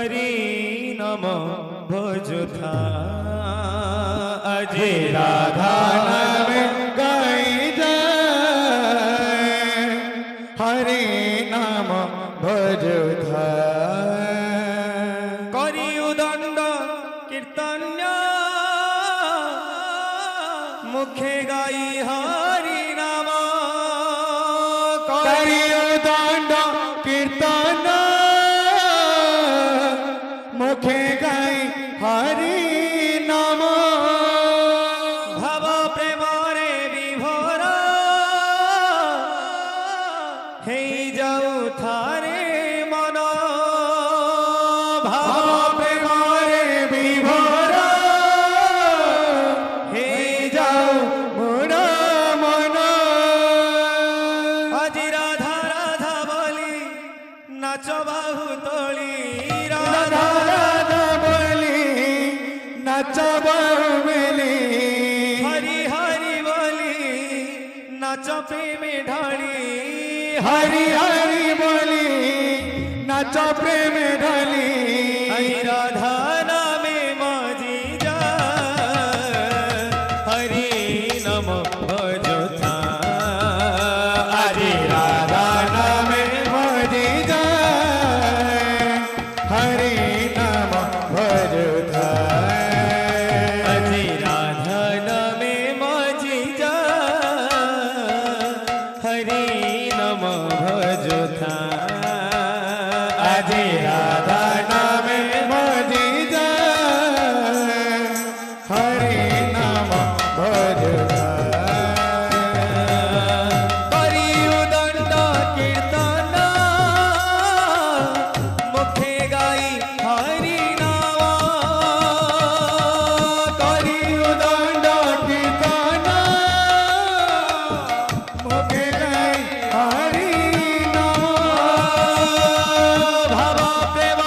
हरि नम भजथा अजे राधा नाम गाई जाए हरि नाम भजथा करी उदंड कीर्तन्य मुखे गाई हरि नाम करी उदंड कीर्तन मुखे गाई हरि नाम भाव प्रेम रे विभोर हे जाऊ थारे मन भाव प्रेम रे विभोर हे जाऊ मोर मन আজি राधा राधा बोली नाच बाहु तोली राधा राधा बोली नाच बाहु मेली हरि हरि बोली नाच प्रेम ढाली हरि हरि बोली नाच प्रेम ढाली राधा नामे मजी जा हरि नम भजथा हरि राधा नामे मजी जा हरि नम भजथा हरि राधा नामे मजी जा हरि नम भजथा हरि राधा नामे मजी जा हरि नम भजथा करी उदंड कीर्तन मुखे गाई हरि नाम करी उदंड कीर्तन मुखे गाई हरि नाम भाव प्रेम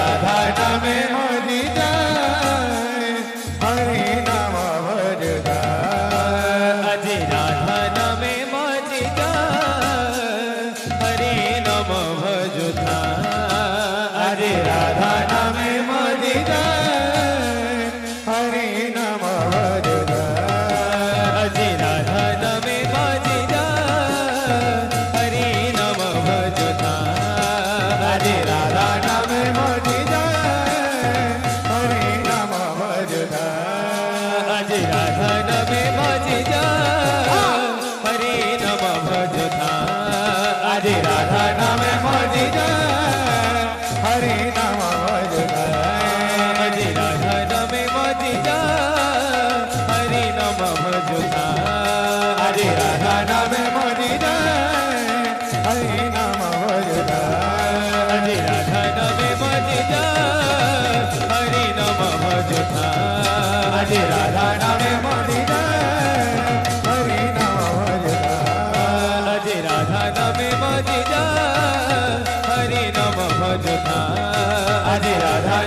રાધા નામે મજી જાય હરિ નામ ભજતા આજે રાધા નામે મજી જાય હરે નમ ભજતા આજે રાધા નામે મજી જાય હરિ નામ ભજતા આજે રાધા નામે મજી જાય હરે નમ ભજતા આજે રાધા નામે મજી જાય હરિ નામ ભજતા આજે રાધા નામે મજી જાય હરે નમ ભજતા આજે રાધા નામે મજી જાય હરિ નામ ભજતા આજે રાધા નામે મજી જાય હરે નમ ભજતા આજે રાધા નામે મજી જાય હરિ નામ ભજતા આજે રાધા નામે મજી જાય હરે નમ ભજતા આજે રાધા નામે મજી જાય હરિ નામ ભજતા આજે રાધા નામે મજી જાય હરે નમ ભજતા આજે રાધા